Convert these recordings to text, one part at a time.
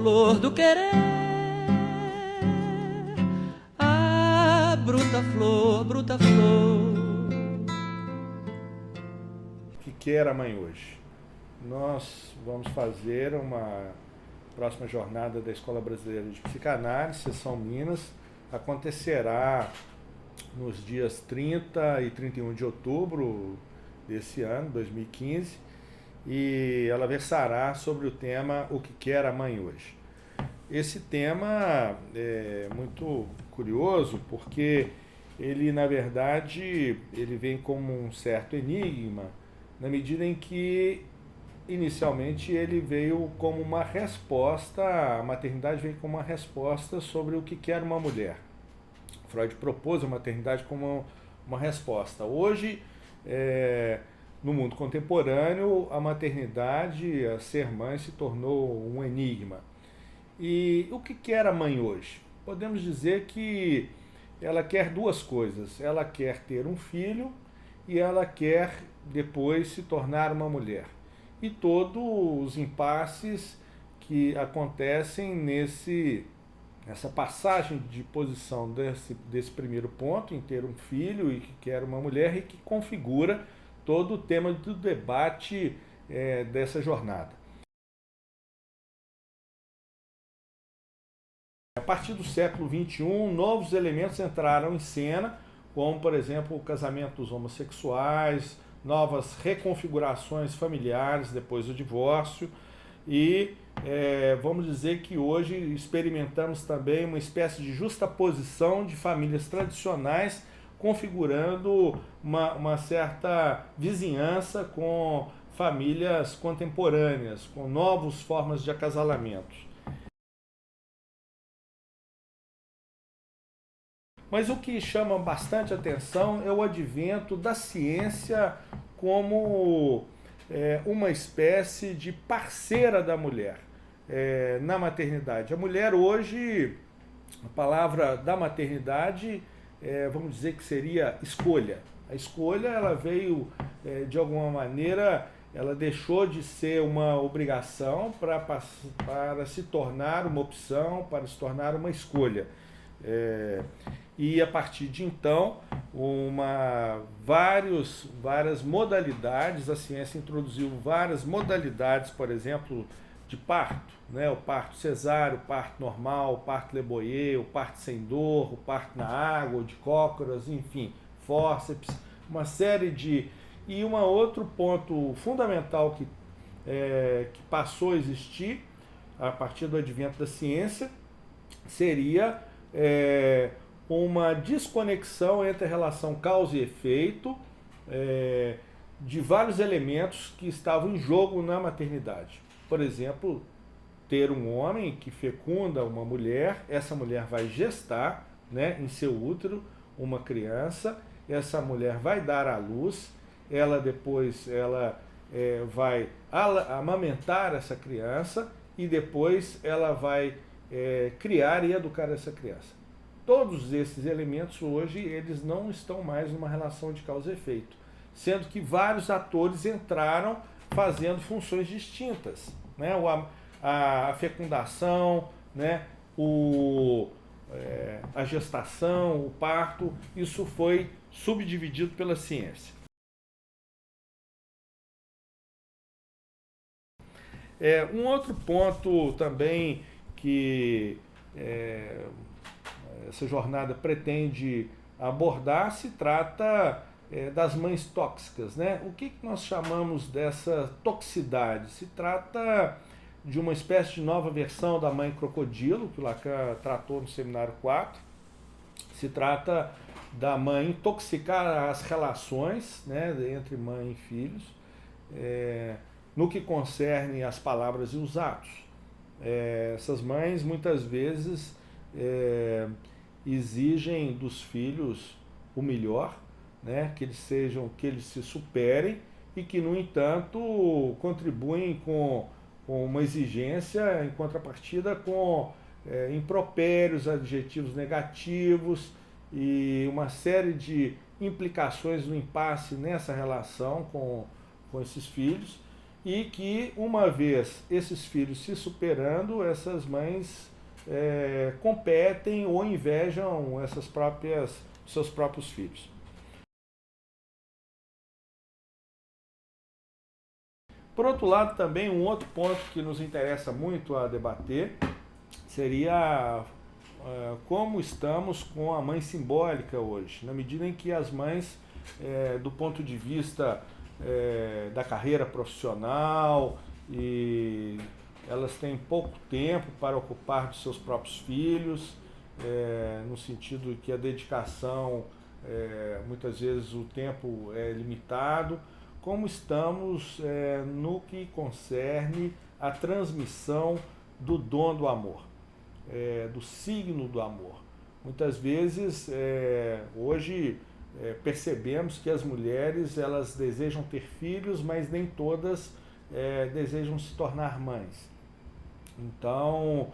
flor do querer, ah, bruta flor, bruta flor. O que quer a mãe hoje? Nós vamos fazer uma próxima jornada da Escola Brasileira de Psicanálise, Seção Minas. Acontecerá nos dias 30 e 31 de outubro desse ano, 2015, e ela versará sobre o tema O que quer a mãe hoje. Esse tema é muito curioso porque ele, na verdade, ele vem como um certo enigma, na medida em que inicialmente ele veio como uma resposta, a maternidade veio como uma resposta sobre o que quer uma mulher. Freud propôs a maternidade como uma resposta. Hoje, no mundo contemporâneo, a maternidade, a ser mãe, se tornou um enigma. E o que quer a mãe hoje? Podemos dizer que ela quer duas coisas. Ela quer ter um filho e ela quer depois se tornar uma mulher. E todos os impasses que acontecem nessa passagem de posição desse primeiro ponto, em ter um filho e que quer uma mulher, e que configura todo o tema do debate dessa jornada. A partir do século XXI, novos elementos entraram em cena, como, por exemplo, casamentos homossexuais, novas reconfigurações familiares depois do divórcio, e vamos dizer que hoje experimentamos também uma espécie de justaposição de famílias tradicionais, configurando uma certa vizinhança com famílias contemporâneas, com novas formas de acasalamento. Mas o que chama bastante atenção é o advento da ciência como uma espécie de parceira da mulher na maternidade. A mulher hoje, a palavra da maternidade, vamos dizer que seria escolha. A escolha, ela veio, de alguma maneira, ela deixou de ser uma obrigação para se tornar uma opção, para se tornar uma escolha. E a partir de então, várias modalidades, a ciência introduziu várias modalidades, por exemplo, de parto, né? O parto cesáreo, o parto normal, o parto Le Boyer, o parto sem dor, o parto na água, de cócoras, enfim, fórceps, uma série de... E um outro ponto fundamental que passou a existir a partir do advento da ciência seria uma desconexão entre a relação causa e efeito de vários elementos que estavam em jogo na maternidade. Por exemplo, ter um homem que fecunda uma mulher, essa mulher vai gestar, né, em seu útero uma criança, essa mulher vai dar à luz, ela depois vai amamentar essa criança e depois ela vai criar e educar essa criança. Todos esses elementos hoje, eles não estão mais numa relação de causa e efeito, sendo que vários atores entraram fazendo funções distintas, né? A fecundação, né? A gestação, o parto, isso foi subdividido pela ciência. Um outro ponto também que essa jornada pretende abordar se trata das mães tóxicas, né? O que nós chamamos dessa toxicidade? Se trata de uma espécie de nova versão da mãe crocodilo, que o Lacan tratou no Seminário 4. Se trata da mãe intoxicar as relações, né, entre mãe e filhos, no que concerne as palavras e os atos. Essas mães muitas vezes exigem dos filhos o melhor, né, que eles se superem e que, no entanto, contribuem com uma exigência em contrapartida com impropérios, adjetivos negativos e uma série de implicações no impasse nessa relação com esses filhos. e que, uma vez esses filhos se superando, essas mães competem ou invejam seus próprios filhos. Por outro lado, também um outro ponto que nos interessa muito a debater seria como estamos com a mãe simbólica hoje, na medida em que as mães, do ponto de vista da carreira profissional, e elas têm pouco tempo para ocupar dos seus próprios filhos, no sentido que a dedicação, muitas vezes o tempo é limitado. Como estamos no que concerne a transmissão do dom do amor, do signo do amor. Muitas vezes, hoje, percebemos que as mulheres elas desejam ter filhos, mas nem todas desejam se tornar mães. Então,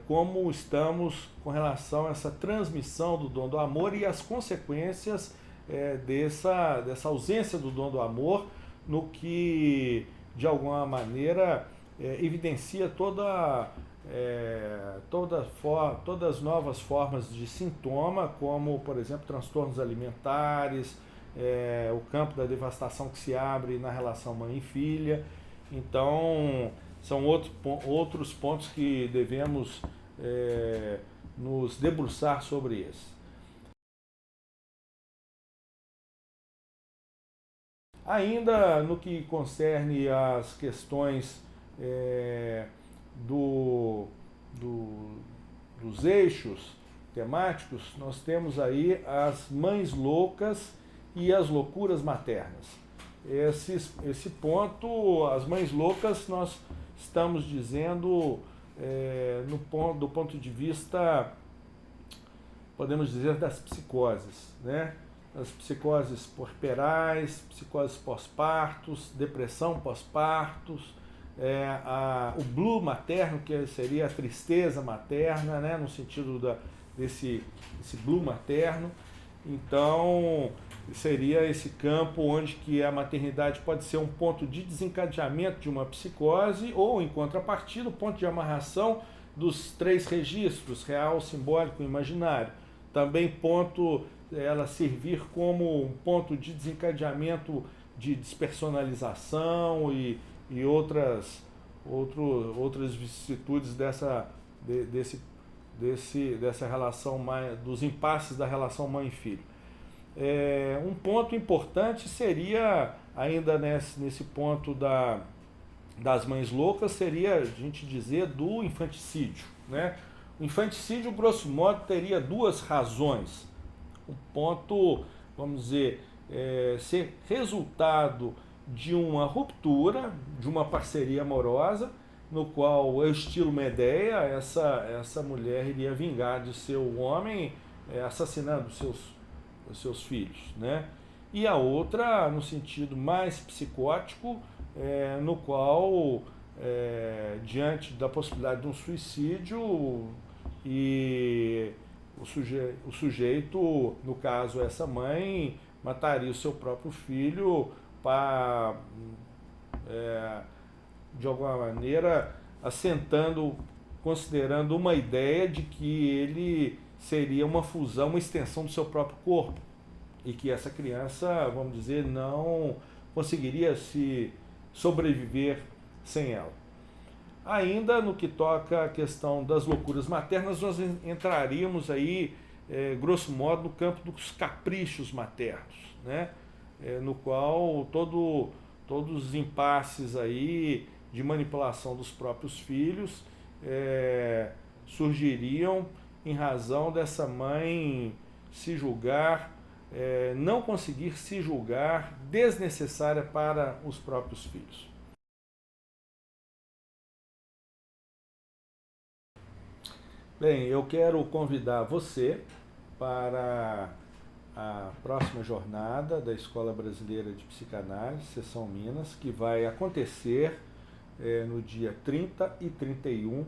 como estamos com relação a essa transmissão do dom do amor e as consequências dessa ausência do dom do amor, no que, de alguma maneira, evidencia todas as novas formas de sintoma, como, por exemplo, transtornos alimentares, o campo da devastação que se abre na relação mãe e filha. Então, são outros pontos que devemos nos debruçar sobre isso. Ainda no que concerne as questões dos eixos temáticos, nós temos aí as mães loucas e as loucuras maternas. Esse ponto, as mães loucas, nós estamos dizendo do ponto de vista, podemos dizer, das psicoses, né? As psicoses puerperais, psicoses pós-partos, depressão pós-partos, o blue materno, que seria a tristeza materna, né, no sentido desse blue materno. Então, seria esse campo onde que a maternidade pode ser um ponto de desencadeamento de uma psicose ou, em contrapartida, o ponto de amarração dos 3 registros, real, simbólico e imaginário. Também ela servir como um ponto de desencadeamento de despersonalização e outras vicissitudes dessa relação, dos impasses da relação mãe e filho. Um ponto importante seria, ainda nesse ponto das mães loucas, seria a gente dizer do infanticídio, né? O infanticídio, grosso modo, teria 2 razões. Um ponto, vamos dizer, ser resultado de uma ruptura, de uma parceria amorosa, no qual eu estilo Medeia, essa mulher iria vingar de seu homem, assassinando os seus filhos, né? E a outra, no sentido mais psicótico, no qual, diante da possibilidade de um suicídio, e o sujeito, no caso essa mãe, mataria o seu próprio filho para, de alguma maneira, considerando uma ideia de que ele seria uma fusão, uma extensão do seu próprio corpo, e que essa criança, vamos dizer, não conseguiria se sobreviver sem ela. Ainda no que toca à questão das loucuras maternas, nós entraríamos aí, grosso modo, no campo dos caprichos maternos, né? No qual todos os impasses aí de manipulação dos próprios filhos surgiriam em razão dessa mãe se julgar, não conseguir se julgar desnecessária para os próprios filhos. Bem, eu quero convidar você para a próxima jornada da Escola Brasileira de Psicanálise, Seção Minas, que vai acontecer no dia 30 e 31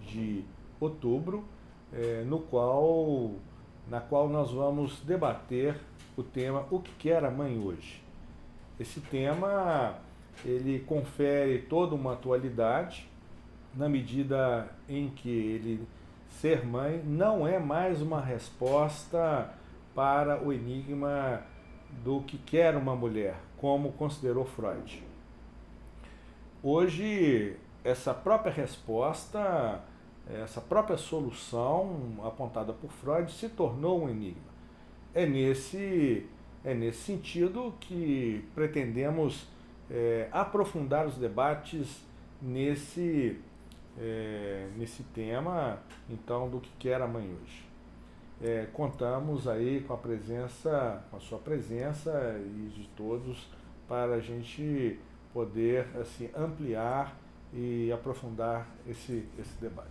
de outubro, na qual nós vamos debater o tema O que quer a mãe hoje? Esse tema ele confere toda uma atualidade, na medida em que ele ser mãe não é mais uma resposta para o enigma do que quer uma mulher, como considerou Freud. Hoje, essa própria resposta, essa própria solução apontada por Freud se tornou um enigma. É nesse sentido que pretendemos aprofundar os debates nesse tema, então, do que quer a mãe hoje. Contamos aí com a sua presença e de todos para a gente poder assim ampliar e aprofundar esse debate.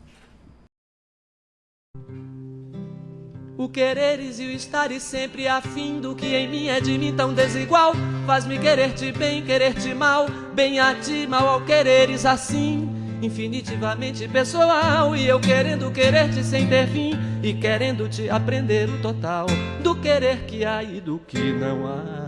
O quereres e o estares sempre afim do que em mim é de mim tão desigual, faz-me querer-te bem, querer-te mal, bem a ti, mal ao quereres assim, infinitivamente pessoal, e eu querendo querer-te sem ter fim, e querendo-te aprender o total do querer que há e do que não há.